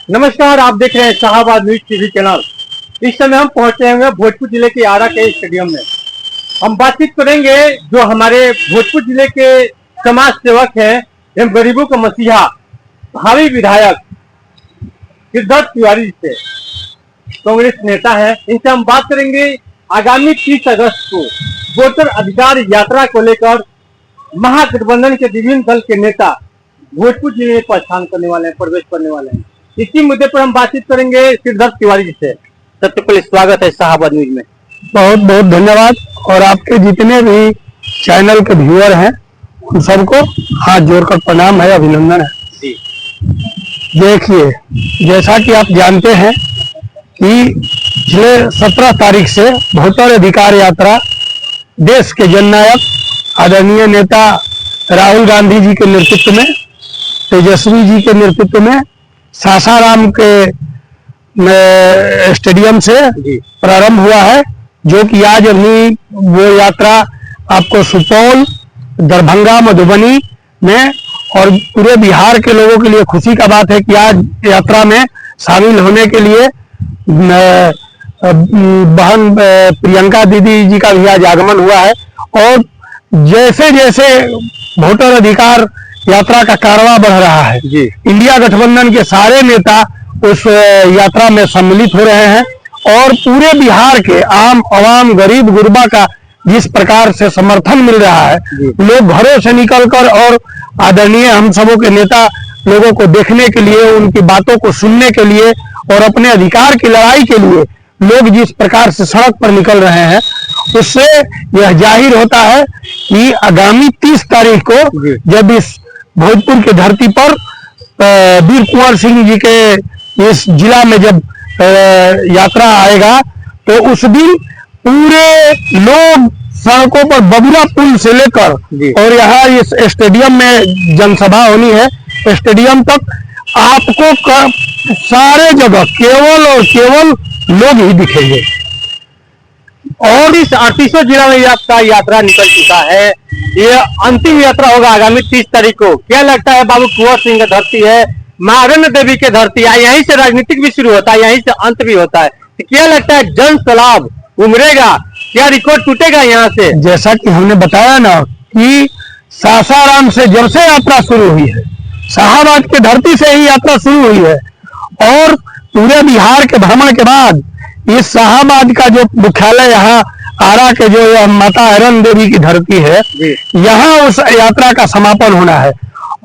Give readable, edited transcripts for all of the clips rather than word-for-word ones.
नमस्कार, आप देख रहे हैं शाहबाद न्यूज टीवी चैनल। इस समय हम पहुंचे हैं भोजपुर जिले के आरा के स्टेडियम में। हम बातचीत करेंगे जो हमारे भोजपुर जिले के समाज सेवक हैं एवं गरीबों का मसीहा भावी विधायक सिद्धार्थ तिवारी से, कांग्रेस नेता है। इनसे हम बात करेंगे आगामी 30 अगस्त को वोटर अधिकार यात्रा को लेकर महागठबंधन के विभिन्न दल के नेता भोजपुर जिले में प्रस्थान करने वाले हैं, प्रवेश करने वाले हैं। इसी मुद्दे पर हम बातचीत करेंगे सिद्धार्थ तिवारी जी से। सबसे पहले स्वागत है शाहबाद न्यूज में। बहुत बहुत धन्यवाद। और आपके जितने भी चैनल के व्यूअर हैं उन सबको हाथ जोड़कर प्रणाम है, अभिनंदन है जी। देखिए, जैसा कि आप जानते हैं कि पिछले 17 तारीख से वोटर अधिकार यात्रा देश के जननायक आदरणीय नेता राहुल गांधी जी के नेतृत्व में, तेजस्वी जी के नेतृत्व में सासाराम के स्टेडियम से प्रारंभ हुआ है, जो कि आज अभी वो यात्रा आपको सुपौल, दरभंगा, मधुबनी में और पूरे बिहार के लोगों के लिए खुशी का बात है कि आज यात्रा में शामिल होने के लिए बहन प्रियंका दीदी जी का भी आज आगमन हुआ है। और जैसे जैसे वोटर अधिकार यात्रा का कारवां बढ़ रहा है, इंडिया गठबंधन के सारे नेता उस यात्रा में सम्मिलित हो रहे हैं और पूरे बिहार के आम आवाम, गरीब गुरबा का जिस प्रकार से समर्थन मिल रहा है, लोग घरों से निकलकर और आदरणीय हम सबों के नेता लोगों को देखने के लिए, उनकी बातों को सुनने के लिए और अपने अधिकार की लड़ाई के लिए लोग जिस प्रकार से सड़क पर निकल रहे हैं, उससे यह जाहिर होता है कि आगामी 30 तारीख को जब इस भोजपुर की धरती पर वीर कुंवर सिंह जी के इस जिला में जब यात्रा आएगा, तो उस दिन पूरे लोग सड़कों पर बबुरा पुल से लेकर और यहाँ इस स्टेडियम में जनसभा होनी है, स्टेडियम तक आपको सारे जगह केवल और केवल लोग ही दिखेंगे। और इस 38 जिला में आपका यात्रा निकल चुका है, ये अंतिम यात्रा होगा आगामी 30 तारीख को। क्या लगता है, बाबू कुंवर सिंह की धरती है, मां अरण्य देवी की धरती है, यहीं से राजनीतिक भी शुरू होता है, यहीं से अंत भी होता है। तो क्या लगता है, जन सैलाब उमड़ेगा, क्या रिकॉर्ड टूटेगा यहाँ से? जैसा कि हमने बताया ना कि सासाराम से जब से यात्रा शुरू हुई है, शाहबाद की धरती से ही यात्रा शुरू हुई है और पूरे बिहार के भ्रमण के बाद इस शाहबाद का जो मुख्यालय यहाँ आरा के जो माता अरण्य देवी की धरती है, यहाँ उस यात्रा का समापन होना है।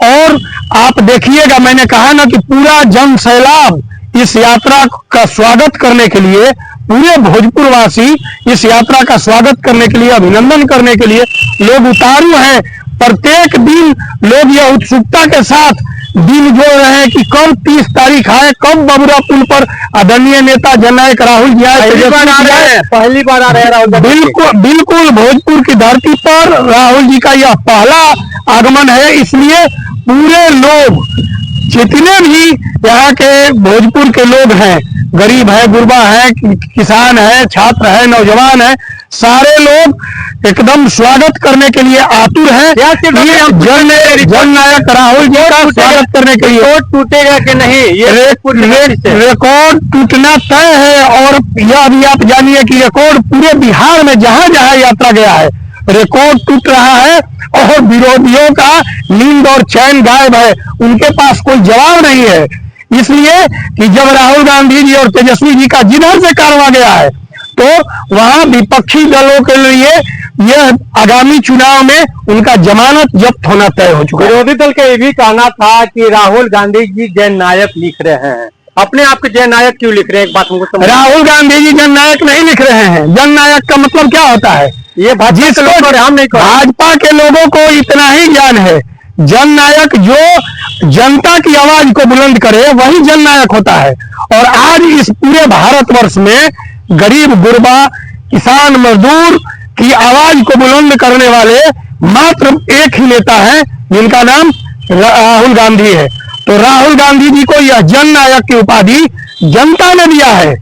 और आप देखिएगा, मैंने कहा ना कि पूरा जन सैलाब इस यात्रा का स्वागत करने के लिए, पूरे भोजपुर वासी इस यात्रा का स्वागत करने के लिए, अभिनंदन करने के लिए लोग उतारू हैं। प्रत्येक दिन लोग यह उत्सुकता के साथ दिन जोड़ रहे हैं कि कब 30 तारीख आए, कब बबुरा पुल पर आदरणीय नेता जननायक राहुल जी आए। पहली बार आ रहे हैं राहुल। बिल्कुल भोजपुर की धरती पर राहुल जी का यह पहला आगमन है, इसलिए पूरे लोग, जितने भी यहाँ के भोजपुर के लोग हैं, गरीब है, गुरबा है, किसान है, छात्र है, नौजवान है, सारे लोग एकदम स्वागत करने के लिए आतुर हैं। जननायक राहुल जी का स्वागत करने के लिए। रिकॉर्ड टूटेगा कि नहीं, ये रिकॉर्ड टूटना तय है। और यह भी आप जानिए कि रिकॉर्ड पूरे बिहार में जहां जहां यात्रा गया है, रिकॉर्ड टूट रहा है और विरोधियों का नींद और चैन गायब है, उनके पास कोई जवाब नहीं है। इसलिए कि जब राहुल गांधी जी और तेजस्वी जी का जिधर से कारवां गया है, तो वहां विपक्षी दलों के लिए यह आगामी चुनाव में उनका जमानत जब्त होना तय हो चुका है। विरोधी दल का ये भी कहना था कि राहुल गांधी जी जननायक लिख रहे हैं। अपने आप के जननायक क्यों लिख रहे हैं, एक बात हमको समझ। राहुल गांधी जी जननायक नहीं लिख रहे हैं। जननायक का मतलब क्या होता है, ये हम नहीं, भाजपा के लोगों को इतना ही ज्ञान है। जननायक जो जनता की आवाज को बुलंद करे वही जननायक होता है। और आज इस पूरे भारतवर्ष में गरीब गुरबा, किसान, मजदूर की आवाज को बुलंद करने वाले मात्र एक ही नेता है, जिनका नाम राहुल गांधी है। तो राहुल गांधी जी को यह जननायक की उपाधि जनता ने दिया है।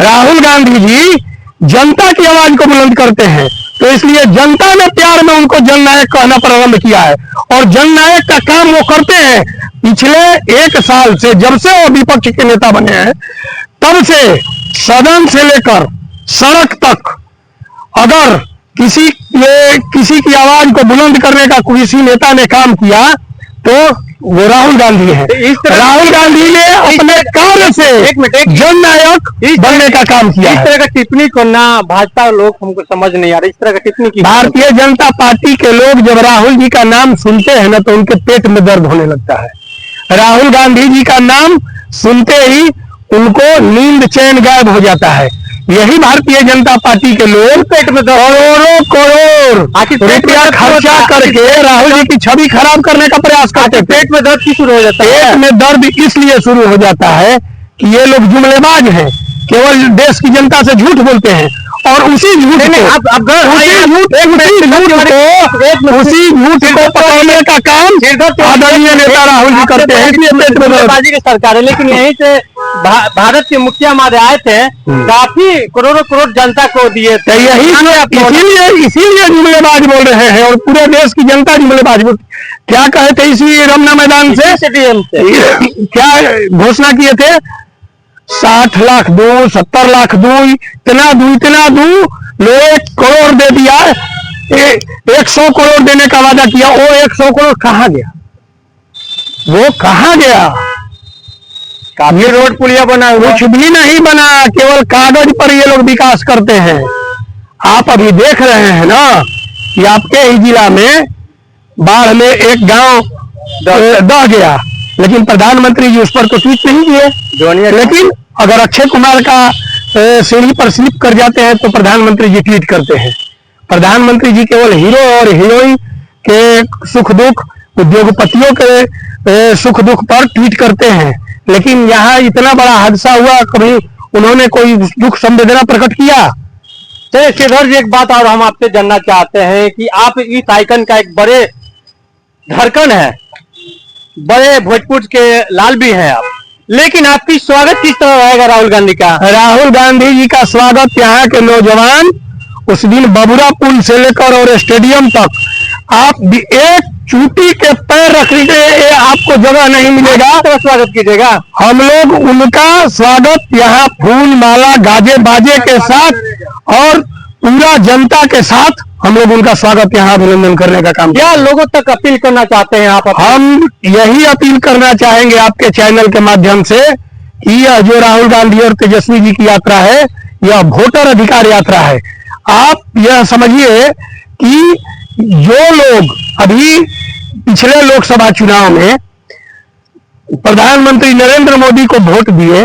राहुल गांधी जी जनता की आवाज को बुलंद करते हैं, तो इसलिए जनता ने प्यार में उनको जननायक कहना प्रारंभ किया है। और जननायक का काम वो करते हैं, पिछले 1 साल से, जब से वो विपक्ष के नेता बने हैं, तब से सदन से लेकर सड़क तक अगर किसी की आवाज को बुलंद करने का किसी नेता ने काम किया तो वो राहुल गांधी है। राहुल गांधी ने अपने कार्य से जननायक बनने का काम किया। इस तरह का टिप्पणी करना भाजपा लोग हमको समझ नहीं आ रहा, इस तरह का टिप्पणी की। भारतीय जनता पार्टी के लोग जब राहुल जी का नाम सुनते हैं ना तो उनके पेट में दर्द होने लगता है। राहुल गांधी जी का नाम सुनते ही उनको नींद चैन गायब हो जाता है। यही भारतीय जनता पार्टी के लोग पेट में करोड़ों करोड़ रुपया खर्चा करके राहुल जी की छवि खराब करने का प्रयास करते हैं। पेट में दर्द क्यों शुरू हो जाता है? पेट में दर्द इसलिए शुरू हो जाता है कि ये लोग जुमलेबाज हैं, केवल देश की जनता से झूठ बोलते हैं और उसी झूठ को पकड़ने का काम आदरणीय नेता राहुल जी करते हैं। इसलिए पेट में जुमलेबाजी की सरकार है। लेकिन यहीं से भारत के मुखिया हमारे आए थे, काफी करोड़ों करोड़ जनता को दिए थे। इसीलिए जुमलेबाज बोल रहे हैं और पूरे देश की जनता जुमलेबाज बोल। क्या कहे थे इसी रमना मैदान से क्या घोषणा किए थे? 60 लाख दूं, 70 लाख दूं, इतना दूं, लो 1 करोड़ दे दिया। 100 करोड़ देने का वादा किया, वो 100 करोड़ कहाँ गया? वो कहाँ गया? काफी रोड पुलिया बना, कुछ भी नहीं बना, केवल कागज पर ये लोग विकास करते हैं। आप अभी देख रहे हैं ना कि आपके ही जिला में बाढ़ में एक गांव दह गया, लेकिन प्रधानमंत्री जी उस पर तो ट्वीट नहीं किए। लेकिन अगर अक्षय कुमार का सीढ़ी पर स्लिप कर जाते हैं तो प्रधानमंत्री जी ट्वीट करते हैं। प्रधानमंत्री जी केवल हीरो और हीरोइन के सुख दुख, उद्योगपतियों के सुख दुख पर ट्वीट करते हैं। लेकिन यहाँ इतना बड़ा हादसा हुआ, कभी उन्होंने कोई दुख संवेदना प्रकट किया? चलिए श्रीधर जी, एक बात और हम आपसे जानना चाहते हैं कि आप इस आइकन का एक बड़े धड़कन है, बड़े भोजपुर के लाल भी हैं आप, लेकिन आपकी स्वागत किस तरह रहेगा राहुल गांधी का? राहुल गांधी जी का स्वागत यहाँ के नौजवान उस दिन बबुरा पुल से लेकर और स्टेडियम तक आप एक चूटी के पैर रखने के आपको जगह नहीं मिलेगा। तो स्वागत कीजिएगा। हम लोग उनका स्वागत यहाँ फूल माला गाजे बाजे के साथ और पूरा जनता के साथ हम लोग उनका स्वागत यहाँ अभिनंदन करने का काम। क्या लोगों तक अपील करना चाहते हैं आप? हम यही अपील करना चाहेंगे आपके चैनल के माध्यम से कि यह जो राहुल गांधी और तेजस्वी जी की यात्रा है, यह वोटर अधिकार यात्रा है। आप यह समझिए कि जो लोग अभी पिछले लोकसभा चुनाव में प्रधानमंत्री नरेंद्र मोदी को वोट दिए,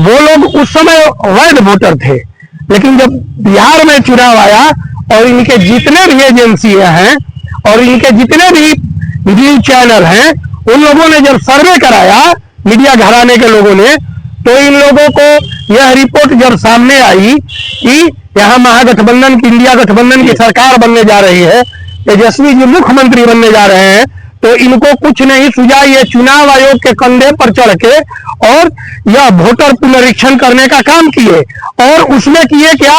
वो लोग उस समय वैध वोटर थे। लेकिन जब बिहार में चुनाव आया और इनके जितने भी एजेंसियां हैं और इनके जितने भी न्यूज चैनल हैं, उन लोगों ने जब सर्वे कराया, मीडिया घराने के लोगों ने, तो इन लोगों को यह रिपोर्ट जब सामने आई कि यहाँ महागठबंधन की, इंडिया गठबंधन की सरकार बनने जा रही है, तेजस्वी जी मुख्यमंत्री बनने जा रहे हैं, तो इनको कुछ नहीं सूझा, ये चुनाव आयोग के कंधे पर चढ़ के और यह वोटर पुनरीक्षण करने का काम किए। और उसमें किए क्या?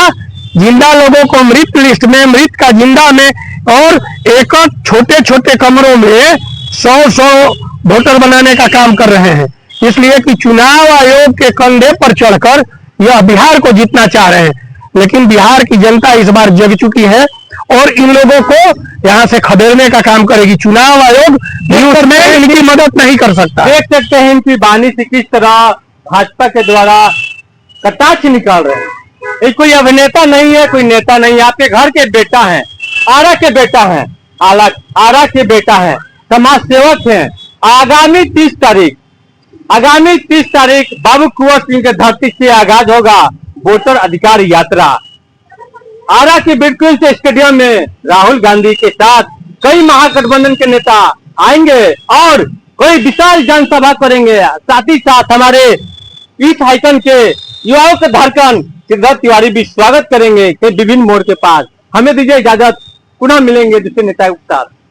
जिंदा लोगों को मृत लिस्ट में, मृत का जिंदा में, और एक छोटे छोटे कमरों में 100 वोटर बनाने का काम कर रहे हैं। इसलिए कि चुनाव आयोग के कंधे पर चढ़कर यह बिहार को जीतना चाह रहे हैं। लेकिन बिहार की जनता इस बार जग चुकी है और इन लोगों को यहाँ से खदेड़ने का काम करेगी। चुनाव आयोग उसमें इनकी मदद नहीं कर सकता। देख सकते हैं इनकी वाणी से किस तरह भाजपा के द्वारा कटाक्ष निकाल रहे हैं। ये कोई अभिनेता नहीं है, कोई नेता नहीं है, आपके घर के बेटा हैं, आरा के बेटा हैं, आरा के बेटा हैं, समाज सेवक हैं। आगामी 30 तारीख बाबू कुंवर सिंह के धरती से आगाज होगा वोटर अधिकार यात्रा। आरा के बिल्कुल से स्टेडियम में राहुल गांधी के साथ कई महागठबंधन के नेता आएंगे और कोई विशाल जनसभा करेंगे। साथ ही साथ हमारे इस आइकन के युवाओं के धड़कन श्रीधर तिवारी भी स्वागत करेंगे विभिन्न मोड़ के पास। हमें दीजिए इजाजत, पुनः मिलेंगे दूसरे नेता के साथ।